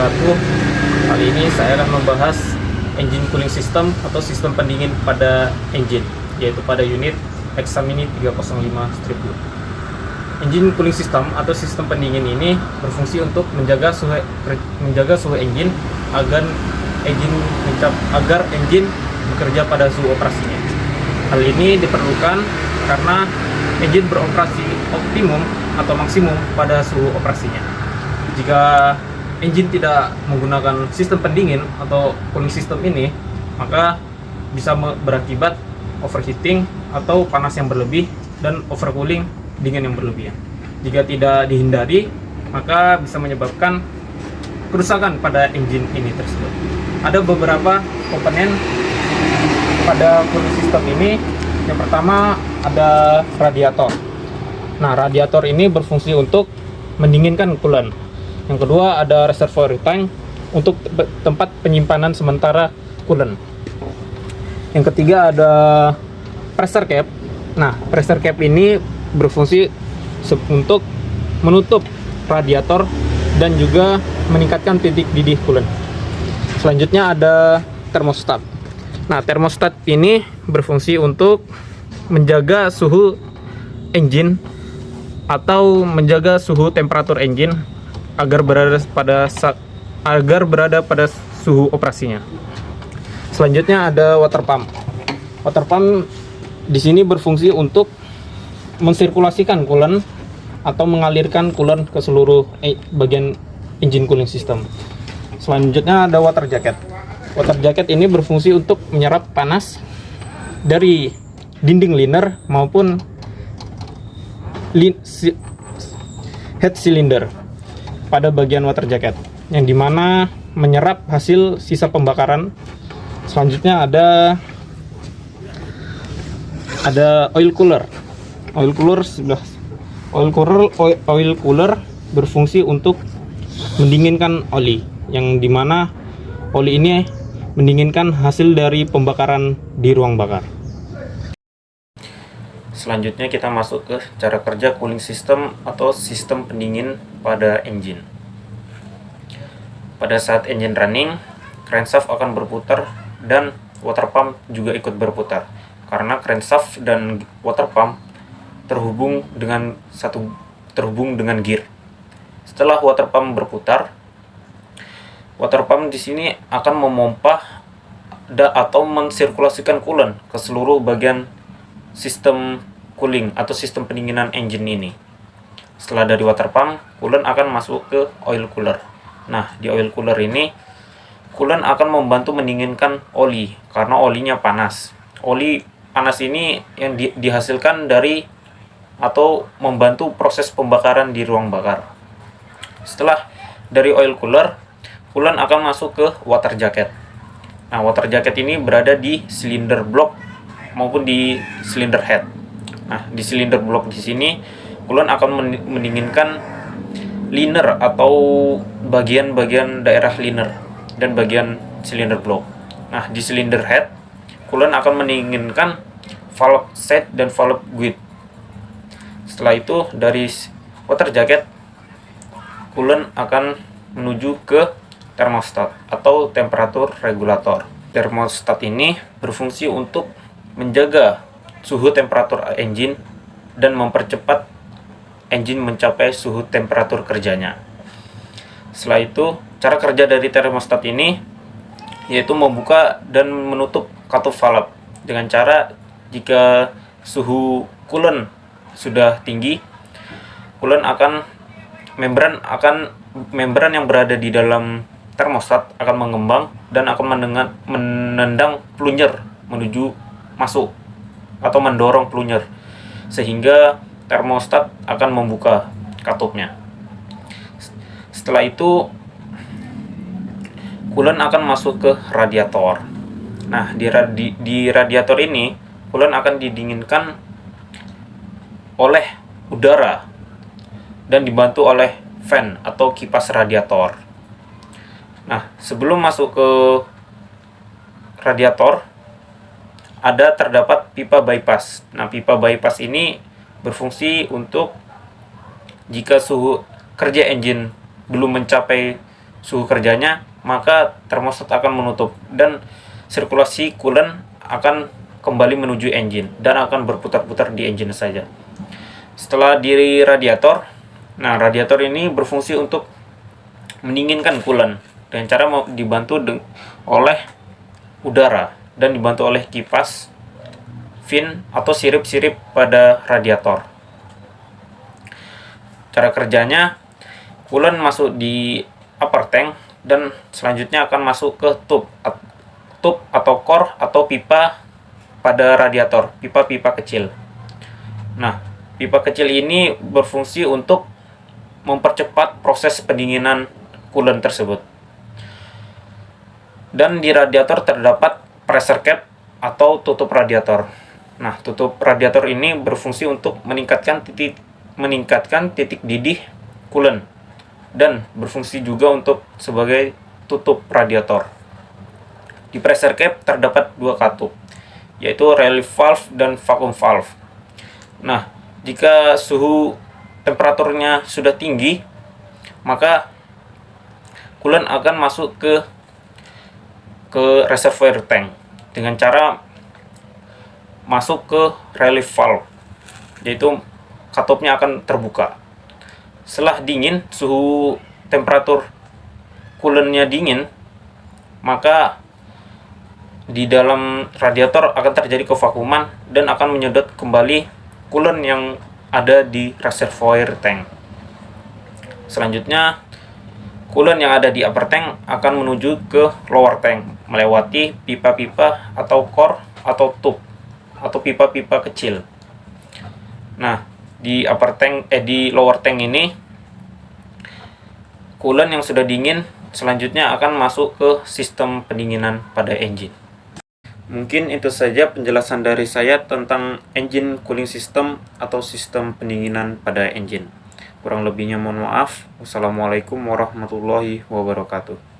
wabarakatuh. Kali ini saya akan membahas engine cooling system atau sistem pendingin pada engine, yaitu pada unit Examini 305-2. Engine cooling system atau sistem pendingin ini berfungsi untuk menjaga suhu engine agar engine bekerja pada suhu operasinya. Hal ini diperlukan karena engine beroperasi optimum atau maksimum pada suhu operasinya. Jika engine tidak menggunakan sistem pendingin atau cooling system ini, maka bisa berakibat overheating atau panas yang berlebih dan overcooling, dingin yang berlebihan. Jika tidak dihindari, maka bisa menyebabkan kerusakan pada engine ini tersebut. Ada beberapa komponen pada cooling system ini. Yang pertama ada radiator. Nah, radiator ini berfungsi untuk mendinginkan coolant. Yang kedua ada reservoir tank untuk tempat penyimpanan sementara coolant. Yang ketiga ada pressure cap. Nah, pressure cap ini berfungsi untuk menutup radiator dan juga meningkatkan titik didih coolant. Selanjutnya ada termostat. Nah, termostat ini berfungsi untuk menjaga suhu engine atau menjaga suhu temperatur engine agar berada pada suhu operasinya. Selanjutnya ada water pump. Water pump di sini berfungsi untuk mensirkulasikan coolant atau mengalirkan coolant ke seluruh bagian engine cooling system. Selanjutnya ada water jacket. Water jacket ini berfungsi untuk menyerap panas dari dinding liner maupun head cylinder pada bagian water jacket, yang dimana menyerap hasil sisa pembakaran. Selanjutnya ada oil cooler. Oil cooler berfungsi untuk mendinginkan oli, yang dimana oli ini mendinginkan hasil dari pembakaran di ruang bakar. Selanjutnya kita masuk ke cara kerja cooling system atau sistem pendingin pada engine. Pada saat engine running, crankshaft akan berputar dan water pump juga ikut berputar, karena crankshaft dan water pump terhubung dengan gear. Setelah water pump berputar, water pump di sini akan memompa atau mensirkulasikan coolant ke seluruh bagian sistem cooling atau sistem pendinginan engine ini. Setelah dari water pump, coolant akan masuk ke oil cooler. Nah, di oil cooler ini coolant akan membantu mendinginkan oli karena olinya panas. Oli panas ini yang dihasilkan dari atau membantu proses pembakaran di ruang bakar. Setelah dari oil cooler, coolant akan masuk ke water jacket. Nah, water jacket ini berada di cylinder block maupun di cylinder head. Nah, di cylinder block di sini coolant akan mendinginkan liner atau bagian-bagian daerah liner dan bagian cylinder block. Nah, di cylinder head coolant akan mendinginkan valve side dan valve guide. Setelah itu dari water jacket coolant akan menuju ke termostat atau temperatur regulator. Termostat ini berfungsi untuk menjaga suhu temperatur engine dan mempercepat engine mencapai suhu temperatur kerjanya. Setelah itu, cara kerja dari termostat ini yaitu membuka dan menutup cutoff valve dengan cara jika suhu coolant sudah tinggi, membran yang berada di dalam termostat akan mengembang dan akan menendang plunger menuju masuk atau mendorong plunger, sehingga termostat akan membuka katupnya. Setelah itu coolant akan masuk ke radiator. Nah, di radiator ini coolant akan didinginkan oleh udara dan dibantu oleh fan atau kipas radiator. Nah, sebelum masuk ke radiator terdapat pipa bypass. Nah, pipa bypass ini berfungsi untuk jika suhu kerja engine belum mencapai suhu kerjanya, maka termostat akan menutup dan sirkulasi coolant akan kembali menuju engine dan akan berputar-putar di engine saja. Setelah di radiator, nah radiator ini berfungsi untuk mendinginkan coolant dengan cara dibantu oleh udara dan dibantu oleh kipas, fin atau sirip-sirip pada radiator. Cara kerjanya, coolant masuk di upper tank dan selanjutnya akan masuk ke tube atau core atau pipa pada radiator, pipa-pipa kecil. Nah, pipa kecil ini berfungsi untuk mempercepat proses pendinginan coolant tersebut. Dan di radiator terdapat pressure cap atau tutup radiator. Nah, tutup radiator ini berfungsi untuk meningkatkan titik didih coolant dan berfungsi juga untuk sebagai tutup radiator. Di pressure cap terdapat dua katup, yaitu relief valve dan vacuum valve. Nah, jika suhu temperaturnya sudah tinggi, maka coolant akan masuk ke reservoir tank dengan cara masuk ke relief valve, yaitu katupnya akan terbuka. Setelah dingin, suhu temperatur coolantnya dingin, maka di dalam radiator akan terjadi kevakuuman dan akan menyedot kembali coolant yang ada di reservoir tank. Selanjutnya, coolant yang ada di upper tank akan menuju ke lower tank melewati pipa-pipa atau core atau tube atau pipa-pipa kecil. Nah, di lower tank ini coolant yang sudah dingin selanjutnya akan masuk ke sistem pendinginan pada engine. Mungkin itu saja penjelasan dari saya tentang engine cooling system atau sistem pendinginan pada engine. Kurang lebihnya mohon maaf. Wassalamualaikum warahmatullahi wabarakatuh.